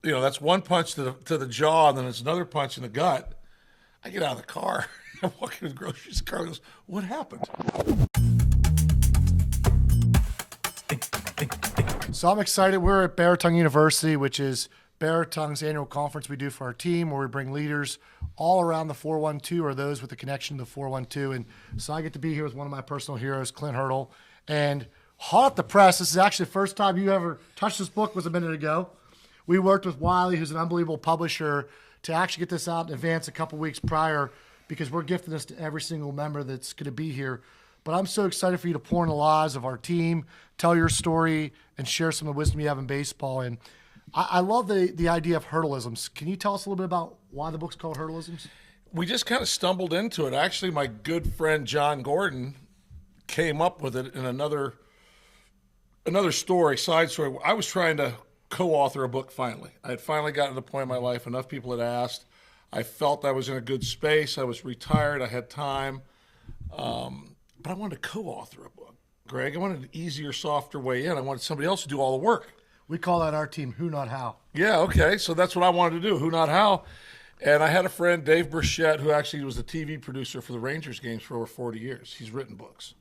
that's one punch to the jaw, and then it's another punch in the gut. I get out of the car. I'm walking to the grocery store. Car goes, "What happened?" So I'm excited. We're at Beratung University, which is Beratung's annual conference we do for our team, where we bring leaders all around the 412 or those with a connection to the 412. And so I get to be here with one of my personal heroes, Clint Hurdle. And hot off the press, this is actually the first time you ever touched this book, was a minute ago. We worked with Wiley, who's an unbelievable publisher, to actually get this out in advance a couple weeks prior, because we're gifting this to every single member that's going to be here. But I'm so excited for you to pour in the lives of our team, tell your story, and share some of the wisdom you have in baseball. And I love the idea of Hurdle-isms. Can you tell us a little bit about why the book's called Hurdle-isms? We just kind of stumbled into it. Actually, my good friend John Gordon came up with it in another side story. I was trying to co-author a book finally. I had finally gotten to the point in my life, enough people had asked. I felt I was in a good space. I was retired. I had time. But I wanted to co-author a book, Greg. I wanted an easier, softer way in. I wanted somebody else to do all the work. We call that our team Who Not How. Yeah, okay. So that's what I wanted to do, Who Not How. And I had a friend, Dave Burchett, who actually was the TV producer for the Rangers games for over 40 years. He's written books.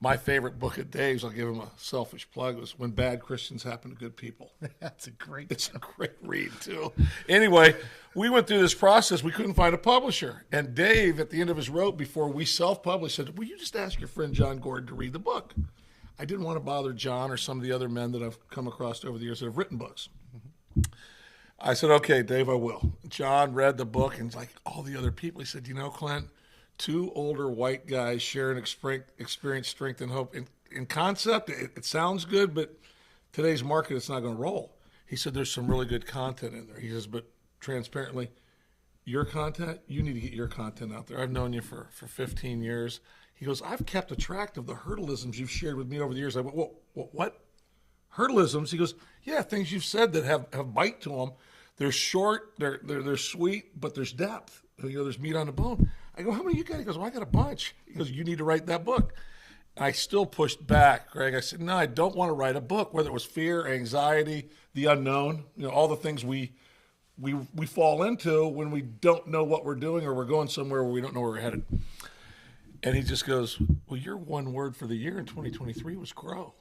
My favorite book of Dave's, I'll give him a selfish plug, was When Bad Christians Happen to Good People. It's a great read, too. Anyway, we went through this process. We couldn't find a publisher. And Dave, at the end of his rope, before we self-published, said, "Will you just ask your friend John Gordon to read the book?" I didn't want to bother John or some of the other men that I've come across over the years that have written books. I said, "Okay, Dave, I will." John read the book, and like all the other people, he said, Clint, two older white guys sharing experience, strength, and hope. In concept, it sounds good, but today's market, it's not going to roll. He said, "There's some really good content in there." He says, "But transparently, your content, you need to get your content out there. I've known you for 15 years. He goes, "I've kept a track of the hurdle-isms you've shared with me over the years." I went, what? Hurdle-isms? He goes, "Yeah, things you've said that have bite to them. They're short, they're sweet, but there's depth. There's meat on the bone." I go, "How many you got?" He goes, "Well, I got a bunch." He goes, "You need to write that book." I still pushed back, Greg. I said, "No, I don't want to write a book," whether it was fear, anxiety, the unknown, all the things we fall into when we don't know what we're doing or we're going somewhere where we don't know where we're headed. And he just goes, "Well, your one word for the year in 2023 was grow.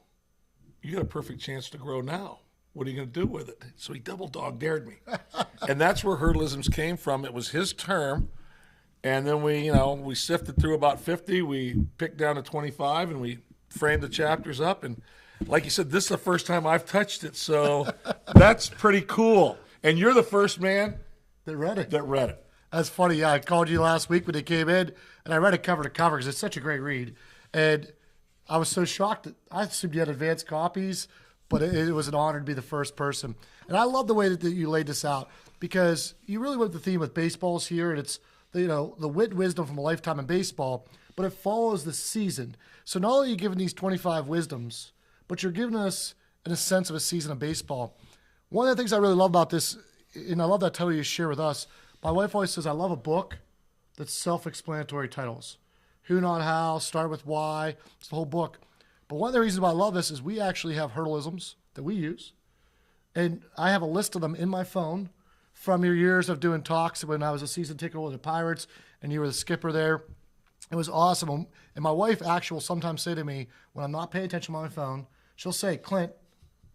You got a perfect chance to grow now. What are you going to do with it?" So he double dog dared me. And that's where Hurdle-isms came from. It was his term. And then we sifted through about 50. We picked down to 25, and we framed the chapters up. And like you said, this is the first time I've touched it. So that's pretty cool. And you're the first man that read it. That's funny. Yeah, I called you last week when it came in, and I read it cover to cover because it's such a great read. And I was so shocked that I assumed you had advanced copies, but it was an honor to be the first person. And I love the way that you laid this out, because you really went the theme with baseballs here, and it's the wit and wisdom from a lifetime in baseball, but it follows the season. So not only are you giving these 25 wisdoms, but you're giving us, in a sense, of a season of baseball. One of the things I really love about this, and I love that title you share with us, my wife always says, "I love a book that's self-explanatory titles. Who, Not How, Start with Why." It's the whole book. But one of the reasons why I love this is we actually have Hurdle-isms that we use. And I have a list of them in my phone from your years of doing talks when I was a season ticket holder with the Pirates and you were the skipper there. It was awesome. And my wife actually will sometimes say to me, when I'm not paying attention on my phone, she'll say, "Clint,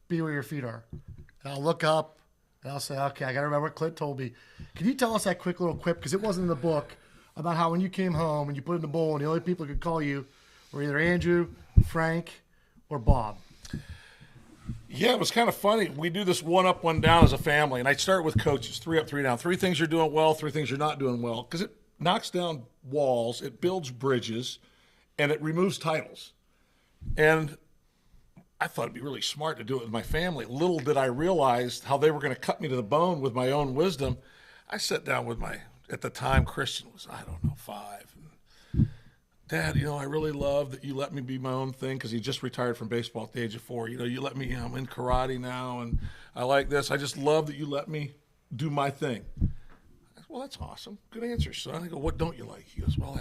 be where your feet are." And I'll look up and I'll say, "Okay, I got to remember what Clint told me." Can you tell us that quick little quip, because it wasn't in the book, about how when you came home and you put in the bowl and the only people who could call you were either Andrew, Frank, or Bob? Yeah, it was kind of funny. We do this one up, one down as a family, and I start with coaches, 3 up, 3 down. 3 things you're doing well, 3 things you're not doing well, because it knocks down walls, it builds bridges, and it removes titles. And I thought it'd be really smart to do it with my family. Little did I realize how they were going to cut me to the bone with my own wisdom. I sat down with at the time, Christian was, 5. "Dad, I really love that you let me be my own thing," because he just retired from baseball at the age of 4. You let me, I'm in karate now, and I like this. I just love that you let me do my thing. I said, "Well, that's awesome. Good answer, son." I go, "What don't you like?" He goes, "Well,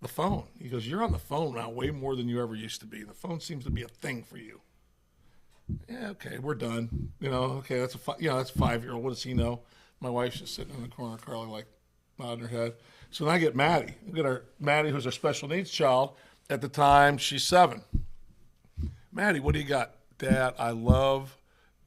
the phone." He goes, "You're on the phone now way more than you ever used to be. The phone seems to be a thing for you." Yeah, okay, we're done. Okay, that's that's a 5-year-old. What does he know? My wife's just sitting in the corner, Carly, like nodding her head. So then I get Maddie. We get Maddie, who's our special needs child. At the time, she's 7. Maddie, what do you got? Dad, I love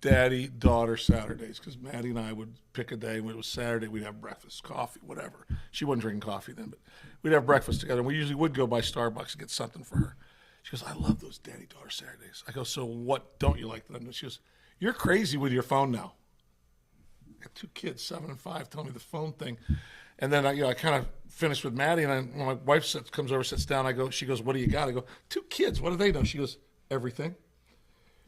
daddy-daughter Saturdays, because Maddie and I would pick a day. When it was Saturday, we'd have breakfast, coffee, whatever. She wasn't drinking coffee then, but we'd have breakfast together. And we usually would go by Starbucks and get something for her. She goes, I love those daddy-daughter Saturdays. I go, so what don't you like them? She goes, you're crazy with your phone now. I got 2 kids, 7 and 5, telling me the phone thing. And then I kind of finished with Maddie, and when my wife comes over, sits down, she goes, what do you got? I go, 2 kids, what do they know? She goes, everything.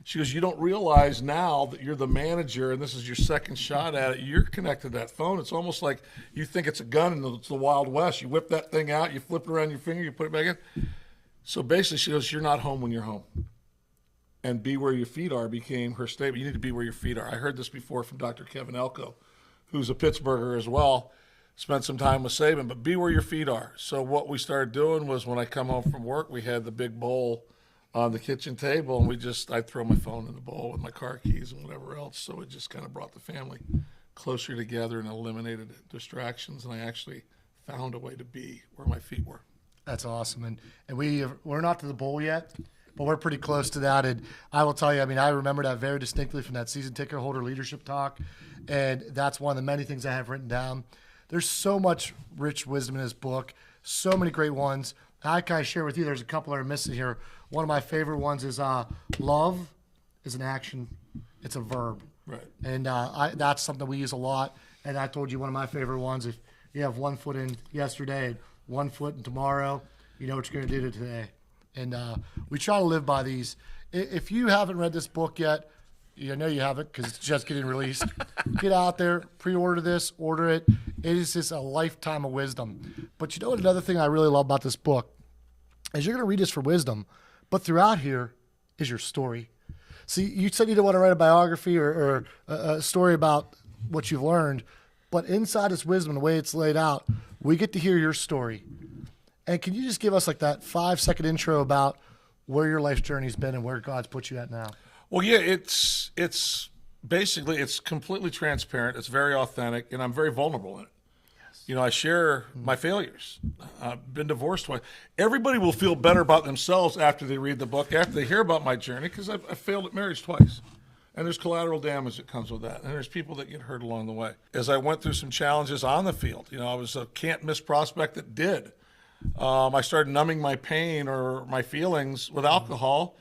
She goes, you don't realize now that you're the manager and this is your second shot at it. You're connected to that phone. It's almost like you think it's a gun and it's the Wild West. You whip that thing out, you flip it around your finger, you put it back in. So basically, she goes, you're not home when you're home. And be where your feet are became her statement. You need to be where your feet are. I heard this before from Dr. Kevin Elko, who's a Pittsburgher as well. Spent some time with Saban, but be where your feet are. So what we started doing was when I come home from work, we had the big bowl on the kitchen table, and I'd throw my phone in the bowl with my car keys and whatever else. So it just kind of brought the family closer together and eliminated distractions. And I actually found a way to be where my feet were. That's awesome. And we're not to the bowl yet, but we're pretty close to that. And I will tell you, I remember that very distinctly from that season ticket holder leadership talk. And that's one of the many things I have written down. There's so much rich wisdom in this book, so many great ones. I kind of share with you, there's a couple that are missing here. One of my favorite ones is love is an action. It's a verb. Right. And that's something we use a lot. And I told you one of my favorite ones, if you have 1 foot in yesterday, 1 foot in tomorrow, you know what you're going to do today. And we try to live by these. If you haven't read this book yet, you know you haven't because it's just getting released. Get out there, pre-order this, order it. It is just a lifetime of wisdom. But you know what, another thing I really love about this book is you're going to read this for wisdom, but throughout here is your story. See, you said you didn't want to write a biography or a story about what you've learned, but inside this wisdom, the way it's laid out, we get to hear your story. And can you just give us like that 5-second intro about where your life's journey's been and where God's put you at now? Well, yeah, it's basically, it's completely transparent. It's very authentic, and I'm very vulnerable in it. Yes. I share my failures. I've been divorced twice. Everybody will feel better about themselves after they read the book, after they hear about my journey, because I've failed at marriage twice. And there's collateral damage that comes with that. And there's people that get hurt along the way. As I went through some challenges on the field, I was a can't-miss prospect that did. I started numbing my pain or my feelings with alcohol,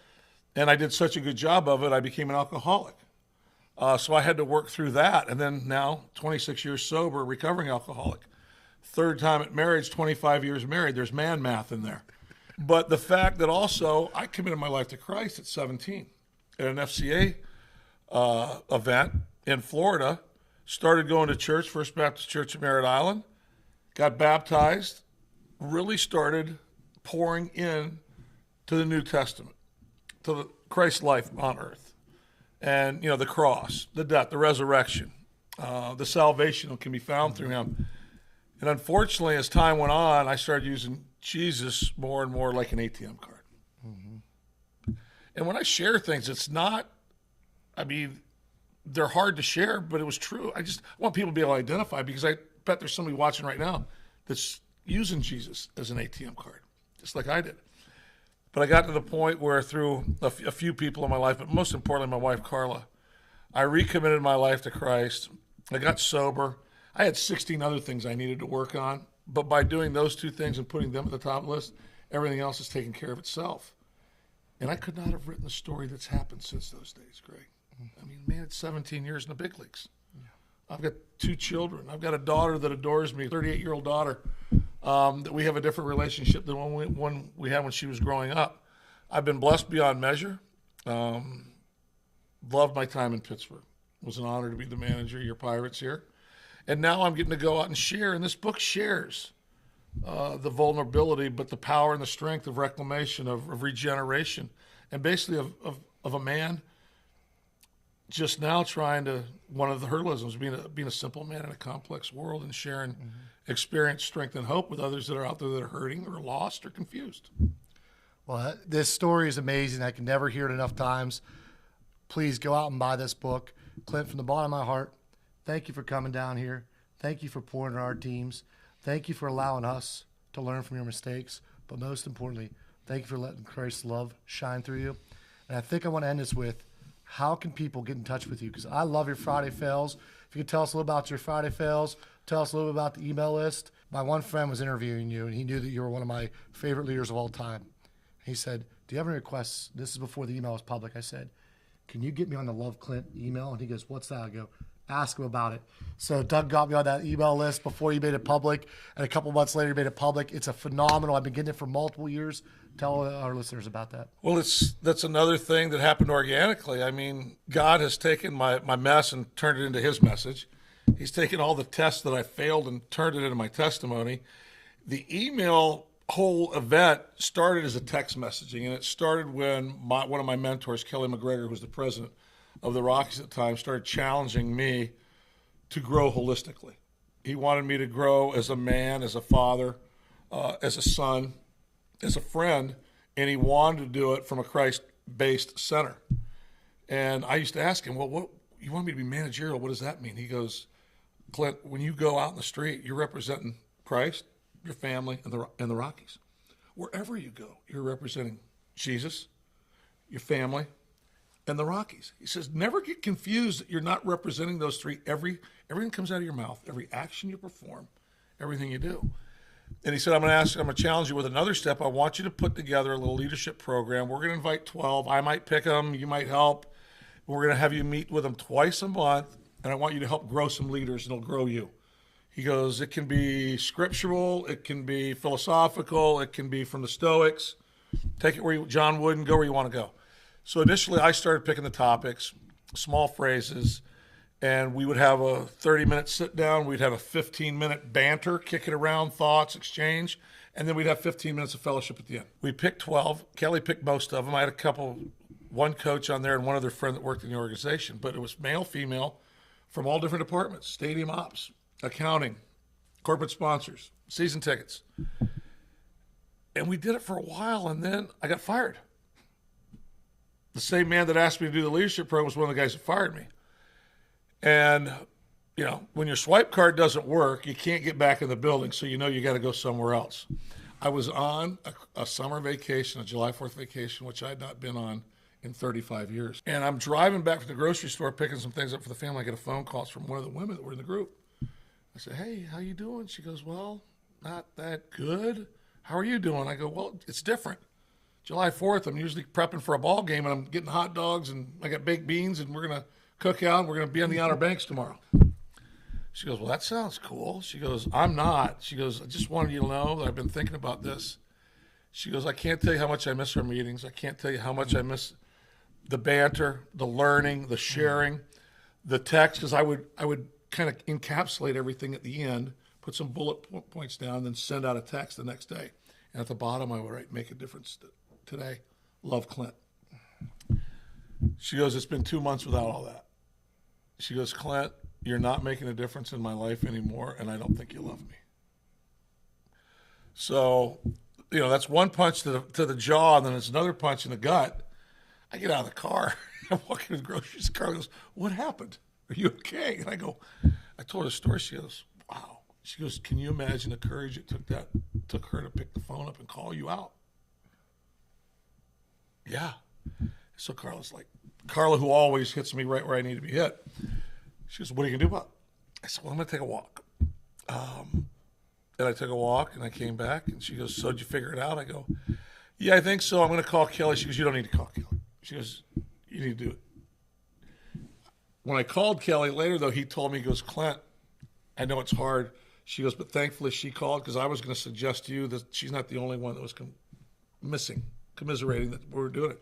and I did such a good job of it, I became an alcoholic. So I had to work through that. And then now, 26 years sober, recovering alcoholic. 3rd time at marriage, 25 years married. There's man math in there. But the fact that also I committed my life to Christ at 17 at an FCA event in Florida, started going to church, First Baptist Church of Merritt Island, got baptized, really started pouring in to the New Testament, to the Christ's life on earth. And, the cross, the death, the resurrection, the salvation that can be found through him. And unfortunately, as time went on, I started using Jesus more and more like an ATM card. Mm-hmm. And when I share things, it's not, they're hard to share, but it was true. I just want people to be able to identify, because I bet there's somebody watching right now that's using Jesus as an ATM card, just like I did. But I got to the point where through a few people in my life, but most importantly, my wife, Carla, I recommitted my life to Christ. I got sober. I had 16 other things I needed to work on, but by doing those 2 things and putting them at the top of the list, everything else is taking care of itself. And I could not have written the story that's happened since those days, Greg. It's 17 years in the big leagues. Yeah. I've got 2 children. I've got a daughter that adores me, a 38-year-old daughter, that we have a different relationship than one we had when she was growing up. I've been blessed beyond measure. Loved my time in Pittsburgh. It was an honor to be the manager of your Pirates here. And now I'm getting to go out and share, and this book shares the vulnerability, but the power and the strength of reclamation, of regeneration, and basically of a man just now trying to, one of the Hurdle-isms, being a simple man in a complex world and sharing experience, strength, and hope with others that are out there that are hurting or lost or confused. Well, this story is amazing. I can never hear it enough times. please go out and buy this book. Clint, from the bottom of my heart, thank you for coming down here. Thank you for pouring into our teams. Thank you for allowing us to learn from your mistakes. But most importantly, thank you for letting Christ's love shine through you. And I think I want to end this with, how can people get in touch with you? Because I love your Friday fails. If you could tell us a little about your Friday fails, tell us a little bit about the email list. My one friend was interviewing you, and he knew that you were one of my favorite leaders of all time. He said, do you have any requests? This is before the email was public. I said, can you get me on the Love Clint email? And he goes, what's that? I go, ask him about it. So Doug got me on that email list before he made it public, and a couple months later he made it public. It's a phenomenal. I've been getting it for multiple years. Tell our listeners about that. Well, that's another thing that happened organically. I mean, God has taken my mess and turned it into his message. He's taken all the tests that I failed and turned it into my testimony. The email whole event started as a text messaging, and it started when one of my mentors, Kelly McGregor, who was the president of the Rockies at the time, started challenging me to grow holistically. He wanted me to grow as a man, as a father, as a son, as a friend, and he wanted to do it from a Christ-based center. And I used to ask him, well, what you want me to be managerial? What does that mean? He goes, Clint, when you go out in the street, you're representing Christ, your family, and the Rockies. Wherever you go, you're representing Jesus, your family, and the Rockies. He says, never get confused that you're not representing those three. Everything comes out of your mouth, every action you perform, everything you do. And he said, I'm going to challenge you with another step. I want you to put together a little leadership program. We're going to invite 12. I might pick them. You might help. We're going to have you meet with them twice a month, and I want you to help grow some leaders, and it'll grow you. He goes, it can be scriptural, it can be philosophical, it can be from the Stoics. Take it where John Wooden, go where you want to go. So initially I started picking the topics, small phrases, and we would have a 30-minute sit down. We'd have a 15-minute banter, kick it around, thoughts, exchange, and then we'd have 15 minutes of fellowship at the end. We picked 12. Kelly picked most of them. I had one coach on there and one other friend that worked in the organization, but it was male, female, from all different departments, stadium ops, accounting, corporate sponsors, season tickets. And we did it for a while, and then I got fired. The same man that asked me to do the leadership program was one of the guys that fired me. And, you know, when your swipe card doesn't work, you can't get back in the building, so you know you got to go somewhere else. I was on a summer vacation, a July 4th vacation, which I had not been on in 35 years. And I'm driving back from the grocery store, picking some things up for the family. I get a phone call from one of the women that were in the group. I said, hey, how you doing? She goes, well, not that good. How are you doing? I go, well, it's different. July 4th, I'm usually prepping for a ball game, and I'm getting hot dogs, and I got baked beans, and we're going to cook out, and we're going to be on the Outer Banks tomorrow. She goes, well, that sounds cool. She goes, I'm not. She goes, I just wanted you to know that I've been thinking about this. She goes, I can't tell you how much I miss our meetings. I can't tell you how much I miss the banter, the learning, the sharing, the text, because I would kind of encapsulate everything at the end, put some bullet points down, then send out a text the next day. And at the bottom, I would write, make a difference today. Love, Clint. She goes, it's been 2 months without all that. She goes, Clint, you're not making a difference in my life anymore, and I don't think you love me. So, you know, that's one punch to the jaw, and then it's another punch in the gut. I get out of the car. I'm walking to the grocery store. Carla goes, what happened? Are you okay? And I go, I told her a story. She goes, wow. She goes, can you imagine the courage it took her to pick the phone up and call you out? Yeah. So Carla, who always hits me right where I need to be hit. She goes, what are you going to do about it? I said, well, I'm going to take a walk. And I took a walk, and I came back, and she goes, so did you figure it out? I go, yeah, I think so. I'm going to call Kelly. She goes, you don't need to call Kelly. She goes, you need to do it. When I called Kelly later, though, he told me, he goes, Clint, I know it's hard. She goes, but thankfully she called, because I was going to suggest to you that she's not the only one that was commiserating that we were doing it.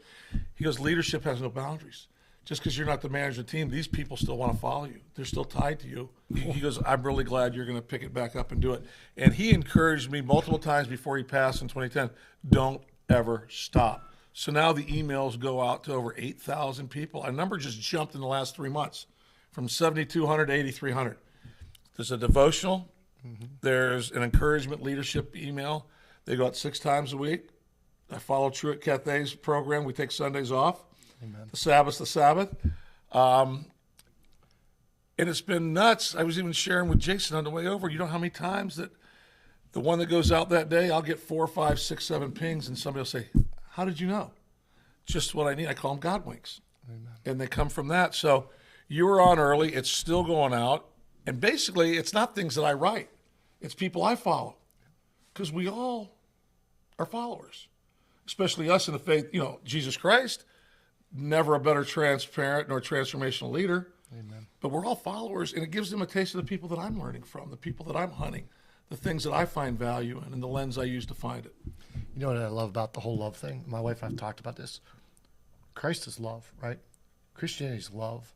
He goes, leadership has no boundaries. Just because you're not the manager of the team, these people still want to follow you. They're still tied to you. He goes, I'm really glad you're going to pick it back up and do it. And he encouraged me multiple times before he passed in 2010, don't ever stop. So now the emails go out to over 8,000 people. Our number just jumped in the last 3 months from 7,200 to 8,300. There's a devotional. Mm-hmm. There's an encouragement leadership email. They go out 6 times a week. I follow Truett Cathay's program. We take Sundays off. Amen. The Sabbath's the Sabbath. And it's been nuts. I was even sharing with Jason on the way over. You know how many times that the one that goes out that day, I'll get 4, 5, 6, 7 pings, and somebody will say, how did you know? Just what I need. I call them God winks. Amen. And they come from that. So you were on early. It's still going out. And basically, it's not things that I write. It's people I follow. Because we all are followers, especially us in the faith. You know, Jesus Christ, never a better transparent nor transformational leader. Amen. But we're all followers, and it gives them a taste of the people that I'm learning from, the people that I'm hunting, the things that I find value in, and the lens I use to find it. You know what I love about the whole love thing? My wife and I have talked about this. Christ is love, right? Christianity is love.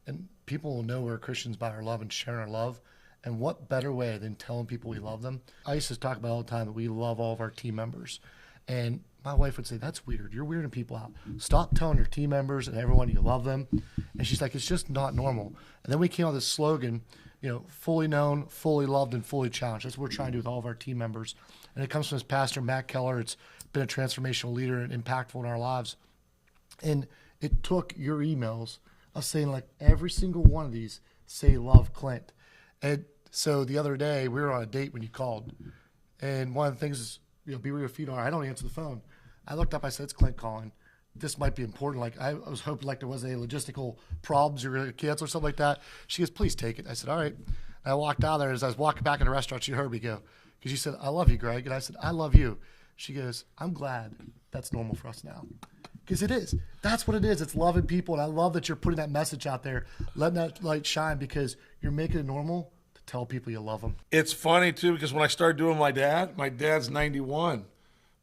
And people will know we're Christians by our love and sharing our love. And what better way than telling people we love them? I used to talk about all the time that we love all of our team members. And my wife would say, that's weird. You're weirding people out. Stop telling your team members and everyone you love them. And she's like, it's just not normal. And then we came out with this slogan, you know, fully known, fully loved, and fully challenged. That's what we're trying to do with all of our team members. And it comes from his pastor, Matt Keller. It's been a transformational leader and impactful in our lives. And it took your emails of saying, like, every single one of these say love Clint. And so the other day we were on a date when you called. And one of the things is, you know, be where your feet are. I don't answer the phone. I looked up, I said, it's Clint calling. This might be important. Like, I was hoping like there was any logistical problems you're going to cancel or something like that. She goes, please take it. I said, all right. And I walked out there. As I was walking back in the restaurant, she heard me go, because she said, I love you, Greg. And I said, I love you. She goes, I'm glad that's normal for us now. Because it is. That's what it is. It's loving people. And I love that you're putting that message out there, letting that light shine, because you're making it normal to tell people you love them. It's funny, too, because when I started doing my dad's 91.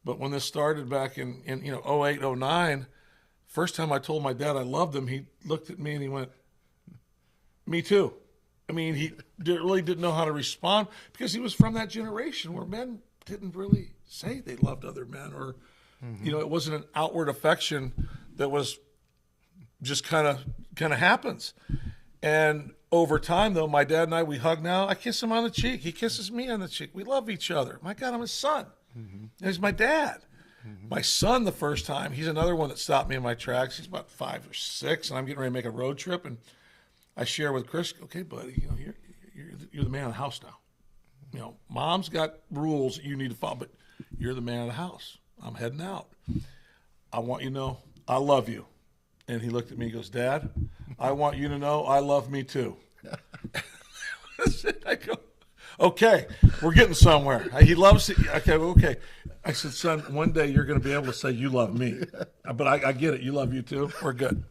But when this started back in 08, 09, first time I told my dad I loved him, he looked at me and he went, me too. I mean, he really didn't know how to respond, because he was from that generation where men didn't really say they loved other men, or, it wasn't an outward affection that was just kind of happens. And over time, though, my dad and I, we hug now. I kiss him on the cheek. He kisses me on the cheek. We love each other. My God, I'm his son. And he's my dad. My son, the first time, he's another one that stopped me in my tracks. He's about 5 or 6, and I'm getting ready to make a road trip. And I share with Chris, okay, buddy, you're the man of the house now. Mom's got rules that you need to follow, but you're the man of the house. I'm heading out. I want you to know I love you. And he looked at me and goes, Dad, I want you to know I love me too. I go, okay, we're getting somewhere. He loves it. Okay. I said, son, one day you're going to be able to say you love me. But I get it. You love you too. We're good.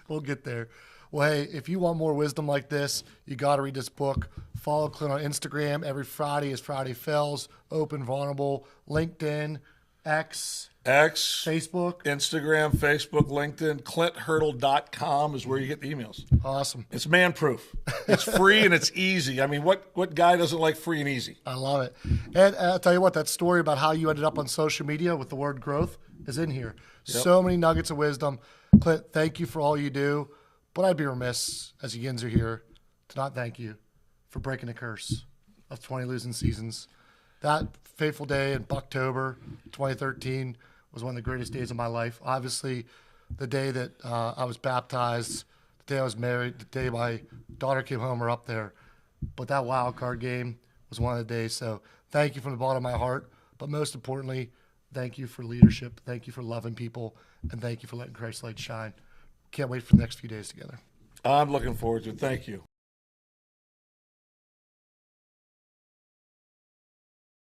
We'll get there. Well, hey, if you want more wisdom like this, you got to read this book. Follow Clint on Instagram. Every Friday is Friday Fails, Open, Vulnerable, LinkedIn, X, Facebook, Instagram, Facebook, LinkedIn. ClintHurdle.com is where you get the emails. Awesome. It's man-proof. It's free and it's easy. I mean, what guy doesn't like free and easy? I love it. And I'll tell you what, that story about how you ended up on social media with the word growth is in here. Yep. So many nuggets of wisdom. Clint, thank you for all you do. But I'd be remiss, as the Yins are here, to not thank you for breaking the curse of 20 losing seasons. That fateful day in Bucktober 2013 was one of the greatest days of my life. Obviously, the day that I was baptized, the day I was married, the day my daughter came home are up there. But that wild card game was one of the days. So thank you from the bottom of my heart. But most importantly, thank you for leadership. Thank you for loving people. And thank you for letting Christ's light shine. Can't wait for the next few days together. I'm looking forward to it. Thank you.